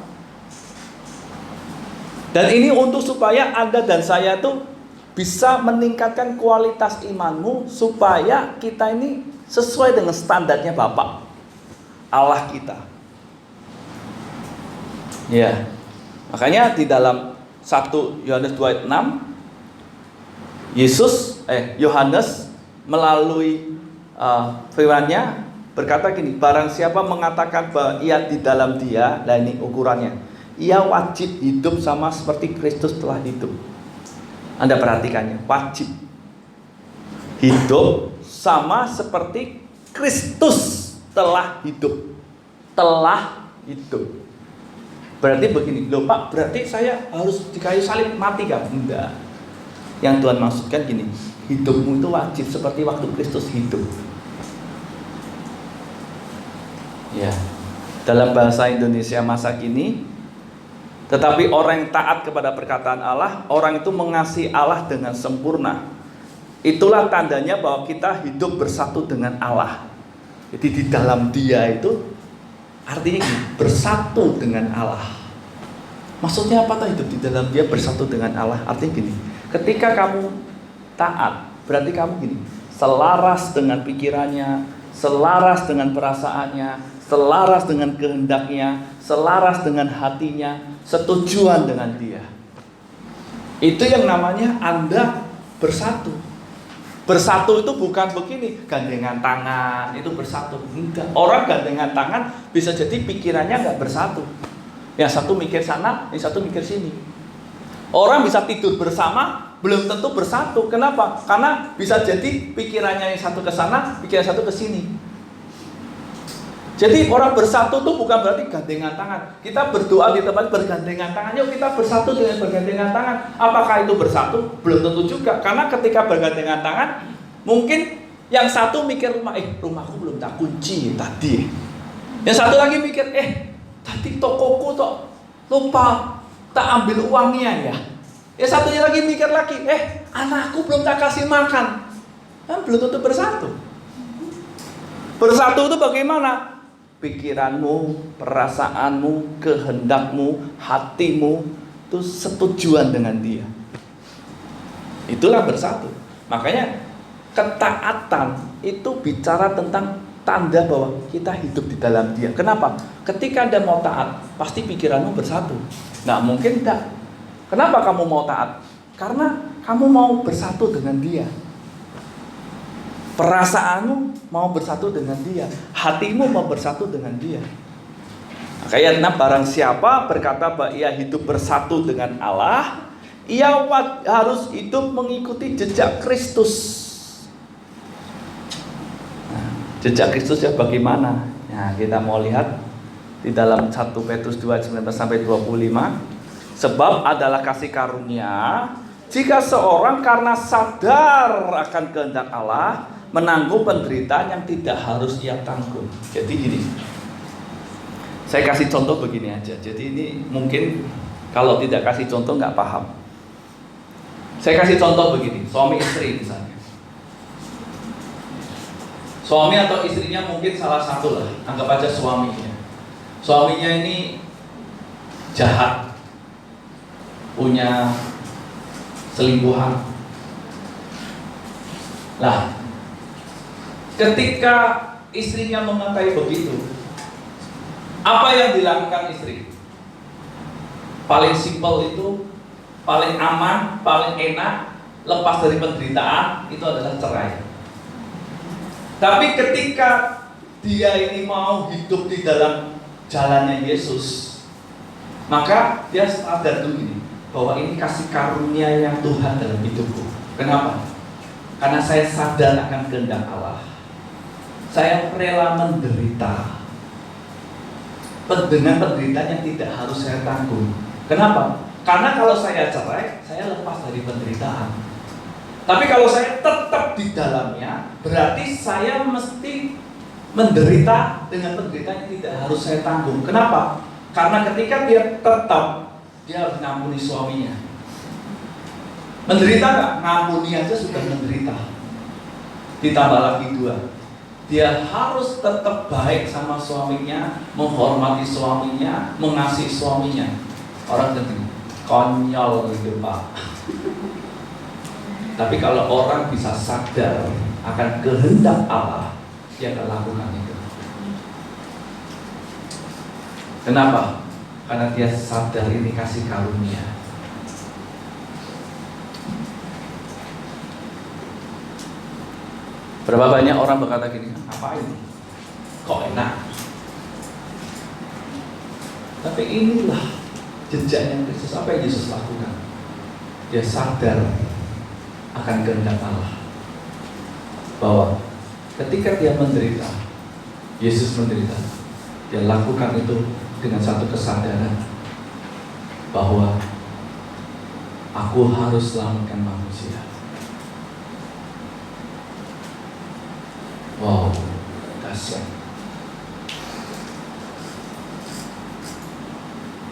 Dan ini untuk supaya Anda dan saya tuh bisa meningkatkan kualitas imanmu, supaya kita ini sesuai dengan standarnya Bapa Allah kita. Ya. Makanya di dalam 1 Yohanes 2 ayat 6, Yohanes melalui firman-Nya berkata gini, barang siapa mengatakan bahwa ia di dalam Dia, nah ini ukurannya, ia wajib hidup sama seperti Kristus telah hidup. Anda perhatikannya, wajib hidup sama seperti Kristus telah hidup. Telah hidup. Berarti begini, loh Pak, berarti saya harus di kayu salib mati kan? Enggak. Yang Tuhan maksudkan gini, hidupmu itu wajib seperti waktu Kristus hidup. Ya, dalam bahasa Indonesia masa kini, tetapi orang yang taat kepada perkataan Allah, orang itu mengasihi Allah dengan sempurna. Itulah tandanya bahwa kita hidup bersatu dengan Allah. Jadi di dalam Dia itu artinya gini, bersatu dengan Allah. Maksudnya apa tuh hidup di dalam Dia bersatu dengan Allah? Artinya gini, ketika kamu taat, berarti kamu gini, selaras dengan pikirannya, selaras dengan perasaannya, selaras dengan kehendaknya, selaras dengan hatinya, setujuan dengan Dia. Itu yang namanya Anda bersatu. Bersatu itu bukan begini, gandengan tangan, itu bersatu. Enggak. Orang gandengan tangan bisa jadi pikirannya enggak bersatu. Yang satu mikir sana, yang satu mikir sini. Orang bisa tidur bersama, belum tentu bersatu. Kenapa? Karena bisa jadi pikirannya yang satu ke sana, pikiran satu ke sini. Jadi orang bersatu itu bukan berarti gandengan tangan. Kita berdoa di tempat bergandengan tangan. Yuk kita bersatu dengan bergandengan tangan. Apakah itu bersatu? Belum tentu juga. Karena ketika bergandengan tangan, mungkin yang satu mikir rumahku belum tak kunci tadi. Yang satu lagi mikir, tadi tokoku tok lupa tak ambil uangnya ya. Yang satunya lagi mikir lagi, anakku belum tak kasih makan. Kan belum tentu bersatu. Bersatu itu bagaimana? Pikiranmu, perasaanmu, kehendakmu, hatimu itu setujuan dengan Dia. Itulah bersatu. Makanya ketaatan itu bicara tentang tanda bahwa kita hidup di dalam Dia. Kenapa? Ketika Anda mau taat, pasti pikiranmu bersatu. Nggak mungkin tidak. Kenapa kamu mau taat? Karena kamu mau bersatu dengan Dia. Perasaanmu mau bersatu dengan Dia, hatimu mau bersatu dengan Dia. Ayat 6, barang siapa berkata bahwa ia hidup bersatu dengan Allah, ia harus hidup mengikuti jejak Kristus. Nah, jejak Kristus ya bagaimana? Nah, kita mau lihat di dalam 1 Petrus 2:19-25. Sebab adalah kasih karunia jika seorang karena sadar akan kehendak Allah menanggung penderitaan yang tidak harus ia tanggung. Jadi gini, saya kasih contoh begini aja. Jadi ini mungkin kalau tidak kasih contoh nggak paham. Saya kasih contoh begini, suami istri misalnya. Suami atau istrinya mungkin salah satu lah, anggap aja suaminya. Suaminya ini jahat, punya selingkuhan. Lah, ketika istrinya mengetahui begitu, apa yang dilakukan istri? Paling simpel itu, paling aman, paling enak, lepas dari penderitaan, itu adalah cerai. Tapi ketika dia ini mau hidup di dalam jalannya Yesus, maka dia sadar dulu ini, bahwa ini kasih karunia yang Tuhan dalam hidupku. Kenapa? Karena saya sadar akan kehendak Allah. Saya rela menderita dengan penderitaan yang tidak harus saya tanggung. Kenapa? Karena kalau saya cerai, saya lepas dari penderitaan. Tapi kalau saya tetap di dalamnya, berarti saya mesti menderita dengan penderitaan yang tidak harus saya tanggung. Kenapa? Karena ketika dia tetap, dia harus ngampuni suaminya. Menderita nggak? Ngampuni aja sudah menderita. Ditambah lagi 2, dia harus tetap baik sama suaminya, menghormati suaminya, mengasihi suaminya. Orang jadi konyol gitu Pak. Tapi kalau orang bisa sadar akan kehendak Allah, dia akan lakukan itu. Kenapa? Karena dia sadar ini kasih karunia. Berapa banyak orang berkata gini, apa ini? Kok enak? Tapi inilah jejaknya Kristus. Apa yang Yesus lakukan? Dia sadar akan kehendak Allah, bahwa ketika dia menderita, Yesus menderita, dia lakukan itu dengan satu kesadaran bahwa aku harus selamatkan manusia. Wow, dahsyat.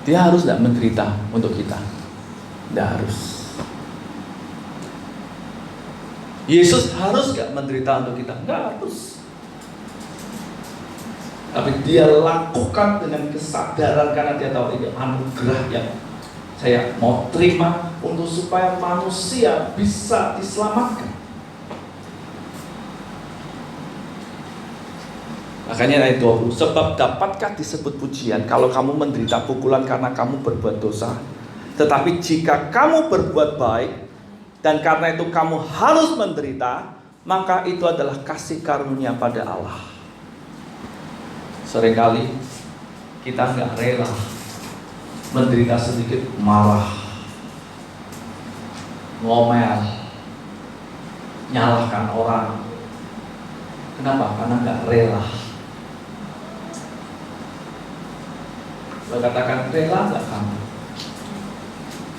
Dia harus tidak menderita untuk kita? Tidak harus. Yesus harus gak menderita untuk kita? Tidak harus. Tapi dia lakukan dengan kesadaran karena dia tahu ini anugerah yang saya mau terima untuk supaya manusia bisa diselamatkan. Makanya ayat 20, sebab dapatkah disebut pujian kalau kamu menderita pukulan karena kamu berbuat dosa? Tetapi jika kamu berbuat baik dan karena itu kamu harus menderita, maka itu adalah kasih karunia pada Allah. Seringkali kita nggak rela menderita sedikit, marah, ngomel, nyalahkan orang. Kenapa? Karena nggak rela. Saya katakan, rela nggak kamu?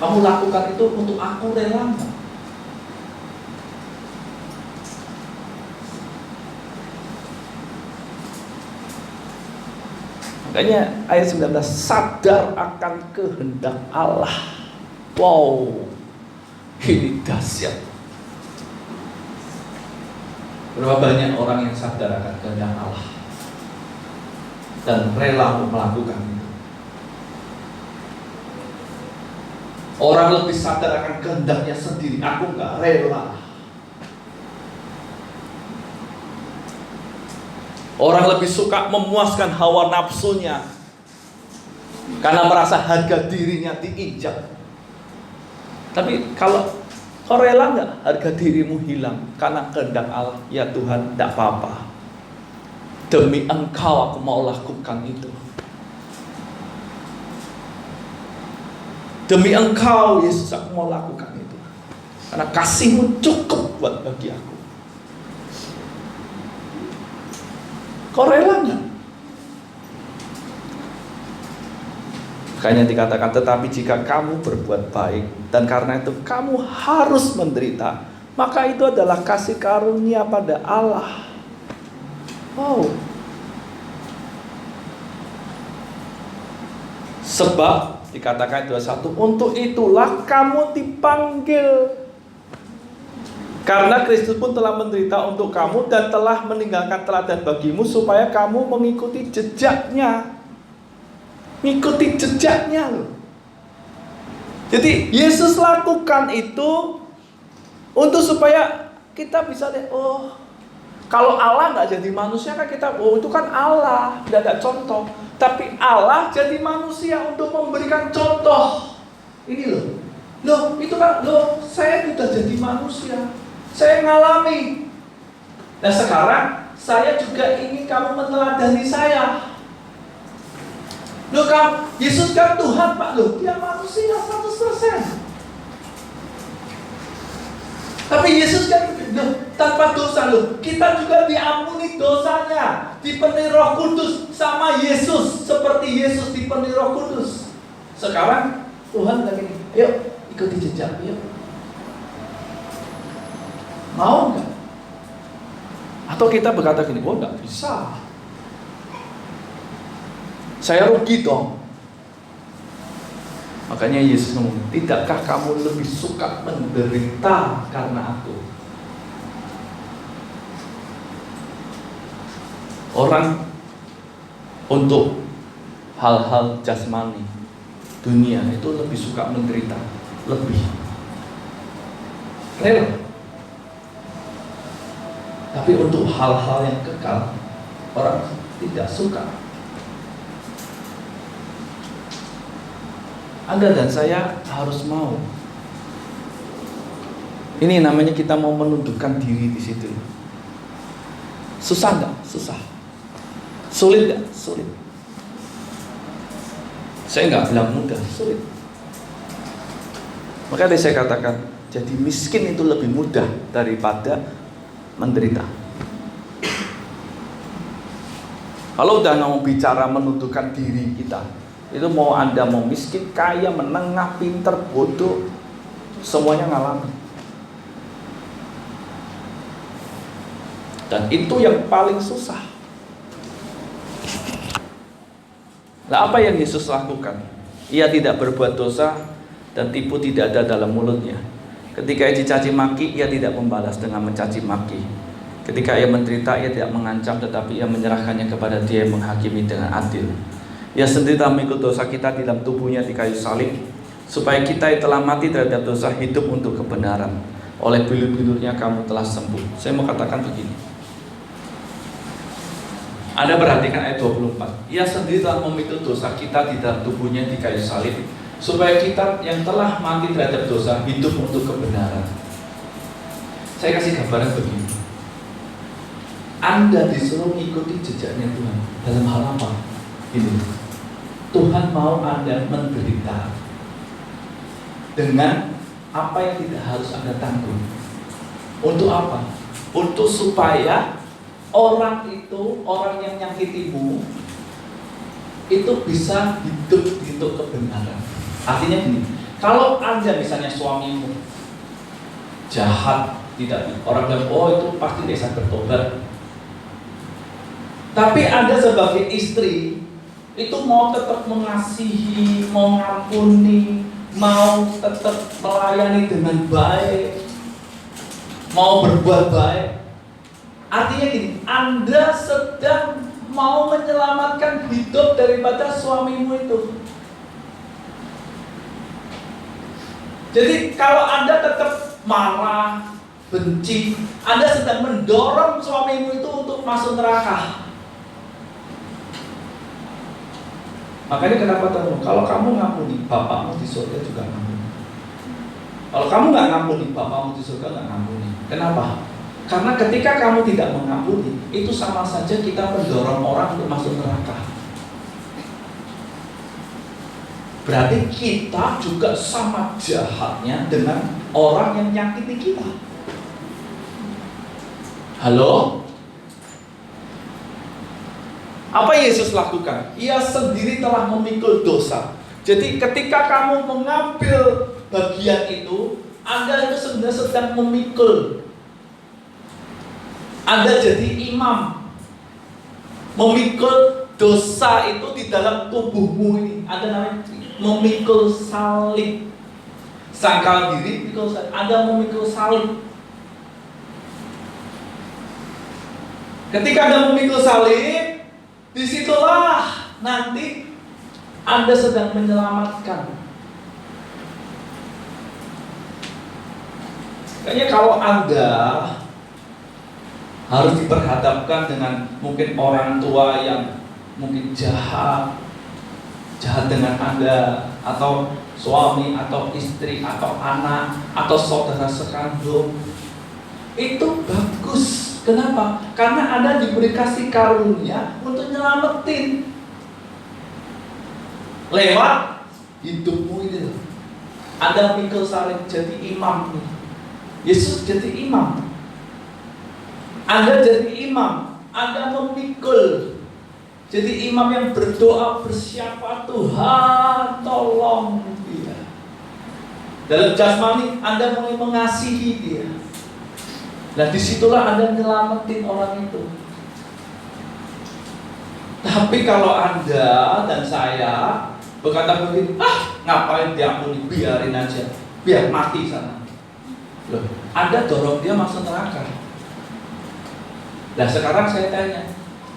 Kamu lakukan itu untuk aku, rela nggak? Makanya ayat 19, sadar akan kehendak Allah. Wow, ini dahsyat. Berapa banyak orang yang sadar akan kehendak Allah dan rela untuk melakukan itu? Orang lebih sadar akan kehendaknya sendiri. Aku nggak rela. Orang lebih suka memuaskan hawa nafsunya karena merasa harga dirinya diinjak. Tapi kalau kau rela nggak harga dirimu hilang karena kehendak Allah? Ya Tuhan, tidak apa-apa. Demi Engkau aku mau lakukan itu. Demi Engkau Yesus aku mau lakukan itu. Karena kasih-Mu cukup buat bagi aku. Kau rela nggak? Makanya dikatakan, tetapi jika kamu berbuat baik dan karena itu kamu harus menderita, maka itu adalah kasih karunia pada Allah. Wow. Sebab dikatakan 21, untuk itulah kamu dipanggil. Karena Kristus pun telah menderita untuk kamu dan telah meninggalkan teladan bagimu supaya kamu mengikuti jejaknya. Mengikuti jejaknya loh. Jadi Yesus lakukan itu untuk supaya kita bisa lihat, oh, kalau Allah nggak jadi manusia kan kita, oh itu kan Allah, tidak ada contoh. Tapi Allah jadi manusia untuk memberikan contoh. Ini loh itu kan, saya sudah jadi manusia. Saya ngalami. Nah sekarang saya juga ingin kamu meneladani saya. Yesus kan Tuhan Pak, dia manusia 100%. Tapi Yesus kan tanpa dosa kita juga diampuni dosanya, dipenuhi Roh Kudus sama Yesus, seperti Yesus dipenuhi Roh Kudus. Sekarang Tuhan lagi nih, ayo ikuti jejak, yuk. Mau nggak? Atau kita berkata gini, oh nggak bisa, saya rugi dong. Makanya Yesus ngomong, tidakkah kamu lebih suka menderita karena aku? Orang untuk hal-hal jasmani dunia itu lebih suka menderita, lebih rela. Tapi untuk hal-hal yang kekal, orang tidak suka. Anda dan saya harus mau. Ini namanya kita mau menundukkan diri di situ. Susah nggak? Susah. Sulit nggak? Sulit. Saya nggak bilang mudah, sulit. Makanya saya katakan, jadi miskin itu lebih mudah daripada menderita. Kalau udah mau bicara menundukkan diri kita, itu mau Anda mau miskin, kaya, menengah, pinter, bodoh, semuanya ngalamin. Dan itu yang paling susah. Nah, apa yang Yesus lakukan? Ia tidak berbuat dosa dan tipu tidak ada dalam mulutnya. Ketika ia dicaci maki, ia tidak membalas dengan mencaci maki. Ketika ia menderita, ia tidak mengancam, tetapi ia menyerahkannya kepada Dia yang menghakimi dengan adil. Ia sendiri telah mengikut dosa kita di dalam tubuhnya di kayu salib, supaya kita yang telah mati terhadap dosa hidup untuk kebenaran. Oleh bilur-bilurnya kamu telah sembuh. Saya mau katakan begini, Anda perhatikan ayat 24. Ia sendiri telah memikul dosa kita di dalam tubuhnya di kayu salib, supaya kita yang telah mati terhadap dosa hidup untuk kebenaran. Saya kasih gambaran begini, Anda disuruh mengikuti jejaknya Tuhan. Dalam hal apa? Ini, Tuhan mau Anda menderita dengan apa yang tidak harus Anda tanggung. Untuk apa? Untuk supaya orang itu, orang yang nyakitimu itu bisa hidup untuk kebenaran. Artinya gini, kalau Anda misalnya suamimu jahat, tidak, orang bilang, oh itu pasti bisa bertobat. Tapi Anda sebagai istri itu mau tetap mengasihi, mau ngampuni, mau tetap melayani dengan baik, mau berbuat baik. Artinya gini, Anda sedang mau menyelamatkan hidup daripada suamimu itu. Jadi kalau Anda tetap marah, benci, Anda sedang mendorong suamimu itu untuk masuk neraka. Makanya kenapa teman? Kalau kamu ngampuni, bapakmu di surga juga ngampuni. Kalau kamu nggak ngampuni, bapakmu di surga nggak ngampuni. Kenapa? Karena ketika kamu tidak mengampuni, itu sama saja kita mendorong orang untuk masuk neraka. Berarti kita juga sama jahatnya dengan orang yang menyakiti kita. Halo? Apa Yesus lakukan? Ia sendiri telah memikul dosa. Jadi ketika kamu mengambil bagian itu, Anda itu sebenarnya sedang memikul. Anda jadi imam, memikul dosa itu di dalam tubuhmu ini. Ada namanya memikul salib. Sangkal diri, pikul salib. Anda memikul salib. Ketika Anda memikul salib, disitulah nanti Anda sedang menyelamatkan. Kayaknya kalau Anda harus diperhadapkan dengan mungkin orang tua yang mungkin jahat dengan Anda, atau suami, atau istri, atau anak, atau saudara sekandung, itu bagus. Kenapa? Karena Anda diberi kasih karunia untuk nyelamatin lewat hidupmu ini. Anda mikul salib jadi imam. Yesus jadi imam. Anda jadi imam. Anda memikul. Jadi imam yang berdoa bersiapa, Tuhan tolong dia. Dalam jasmani Anda mulai mengasihi dia. Nah disitulah Anda nyelamatin orang itu. Tapi kalau Anda dan saya berkata begini, ngapain diampuni, biarin aja, biar mati sana. Loh, Anda dorong dia masuk neraka. Nah sekarang saya tanya,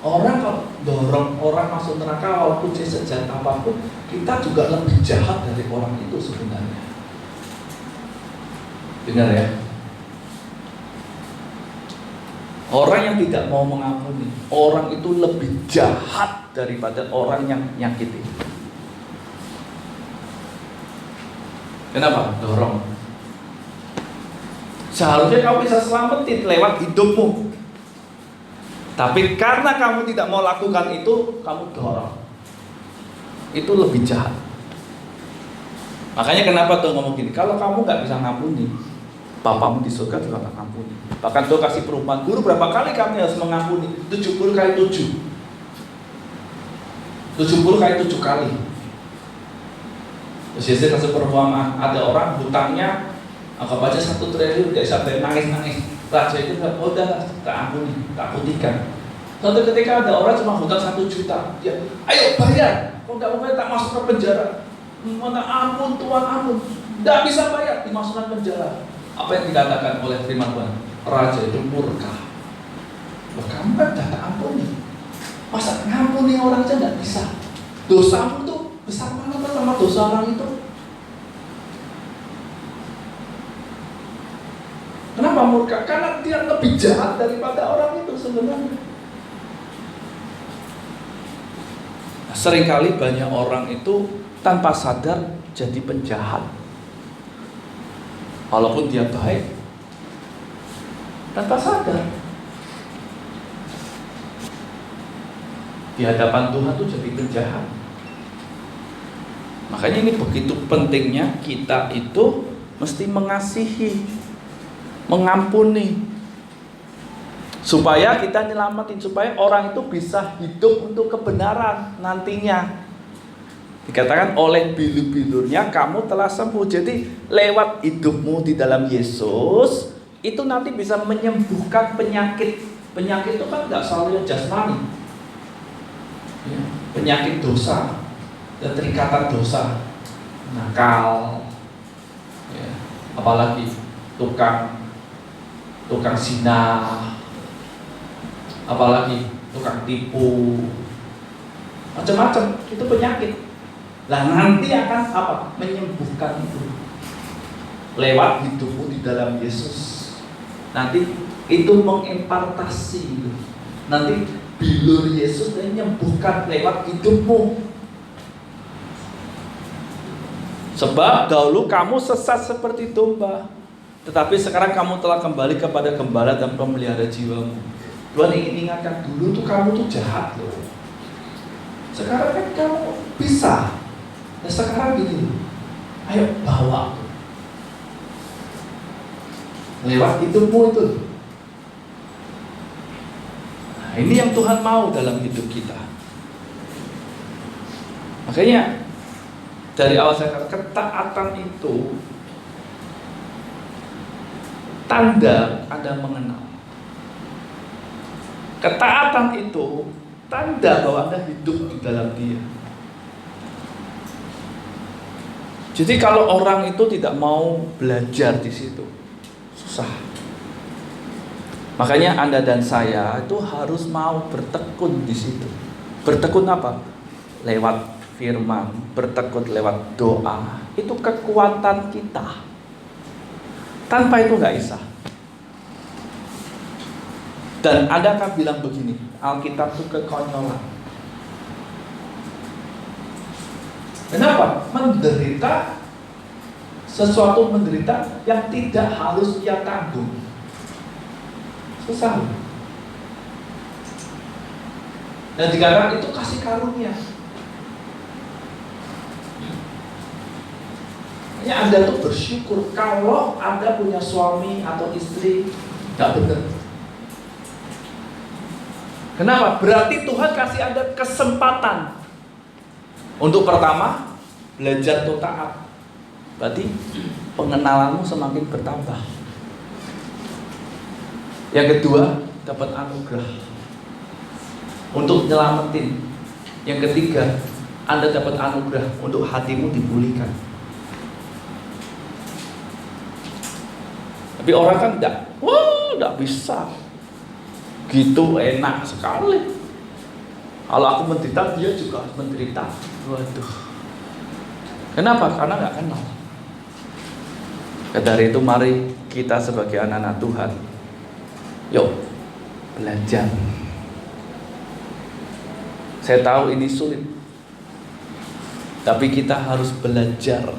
orang kalau dorong orang masuk neraka walaupun dia sejahat apapun, kita juga lebih jahat dari orang itu sebenarnya. Dengar ya. Orang yang tidak mau mengampuni, orang itu lebih jahat daripada orang yang nyakiti. Kenapa? Dorong. Seharusnya kamu bisa selamatin lewat hidupmu. Tapi karena kamu tidak mau lakukan itu, kamu dorong. Itu lebih jahat. Makanya kenapa Tuhan ngomong gini, kalau kamu gak bisa ngampuni, Bapamu di surga juga gak ngampuni. Bahkan Tuhan kasih perumpamaan, guru berapa kali kami harus mengampuni? 70 kali 7. 70 kali 7 kali. Terus Yesus kasih perumpamaan, ada orang hutangnya anggap aja 1 triliun, dia sampai nangis-nangis. Raja itu udah tak ampuni, tak putihkan. Suatu ketika ada orang cuma hutang 1 juta, dia, ayo bayar, kalau nggak mau bayar tak masuk ke penjara. Mana ampun Tuhan, ampun, nggak bisa bayar, dimasukkan penjara. Apa yang dikatakan oleh firman Tuhan? Raja itu murka. Loh, kamu kan tak ampuni, masa ngampuni orang aja nggak bisa? Dosamu tuh besar banget sama dosa orang itu. Kenapa murka? Karena dia lebih jahat daripada orang itu sebenarnya. Nah, seringkali banyak orang itu tanpa sadar jadi penjahat. Walaupun dia baik, tanpa sadar. Di hadapan Tuhan tuh jadi penjahat. Makanya ini begitu pentingnya kita itu mesti mengasihi, mengampuni, supaya kita nyelamatin, supaya orang itu bisa hidup untuk kebenaran nantinya. Dikatakan oleh bilur-bilurnya kamu telah sembuh. Jadi lewat hidupmu di dalam Yesus itu nanti bisa menyembuhkan penyakit. Penyakit itu kan gak selalu jasmani ya, penyakit dosa, keterikatan dosa, nakal ya, apalagi tukang zina, apalagi tukang tipu, macam-macam, itu penyakit. Nah nanti akan apa? Menyembuhkan itu lewat hidupmu di dalam Yesus. Nanti itu mengimpartasi itu. Nanti bilur Yesus dan menyembuhkan lewat hidupmu. Sebab dahulu kamu sesat seperti domba, tetapi sekarang kamu telah kembali kepada gembala dan pemelihara jiwamu. Tuhan ingin ingatkan, dulu tuh kamu tuh jahat loh. Sekarang kan kamu bisa Nah sekarang gini, ayo bawa lewat hidupmu itu. Nah, ini yang Tuhan mau dalam hidup kita. Makanya dari awal saya katakan ketaatan itu tanda Anda mengenal. Ketaatan itu tanda bahwa Anda hidup di dalam Dia. Jadi kalau orang itu tidak mau belajar di situ, susah. Makanya Anda dan saya itu harus mau bertekun di situ. Bertekun apa? Lewat firman, bertekun lewat doa. Itu kekuatan kita. Tanpa itu nggak bisa. Dan Anda kan bilang begini, Alkitab itu kekonyolan. Kenapa? Menderita sesuatu menderita yang tidak harus ia tanggung. Susah. Dan dikatakan itu kasih karunia. Makanya Anda tuh bersyukur kalau Anda punya suami atau istri gak benar. Kenapa? Berarti Tuhan kasih Anda kesempatan untuk pertama belajar untuk taat. Berarti pengenalanmu semakin bertambah. Yang kedua, dapat anugerah untuk nyelamatin. Yang ketiga, Anda dapat anugerah untuk hatimu dipulihkan. Tapi orang kan enggak bisa. Gitu enak sekali. Kalau aku menderita, dia juga harus menderita. Waduh. Kenapa? Karena nggak kenal. Dari itu mari kita sebagai anak-anak Tuhan, yuk belajar. Saya tahu ini sulit, tapi kita harus belajar.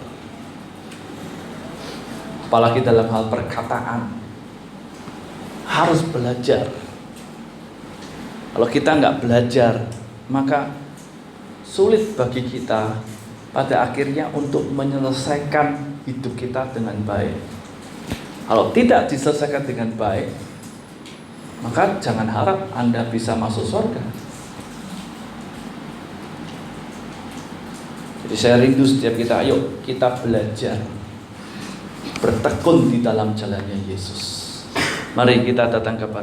Apalagi dalam hal perkataan, harus belajar. Kalau kita nggak belajar, maka sulit bagi kita pada akhirnya untuk menyelesaikan hidup kita dengan baik. Kalau tidak diselesaikan dengan baik, maka jangan harap Anda bisa masuk surga. Jadi saya rindu setiap kita, ayo kita belajar bertekun di dalam jalannya Yesus. Mari kita datang kepada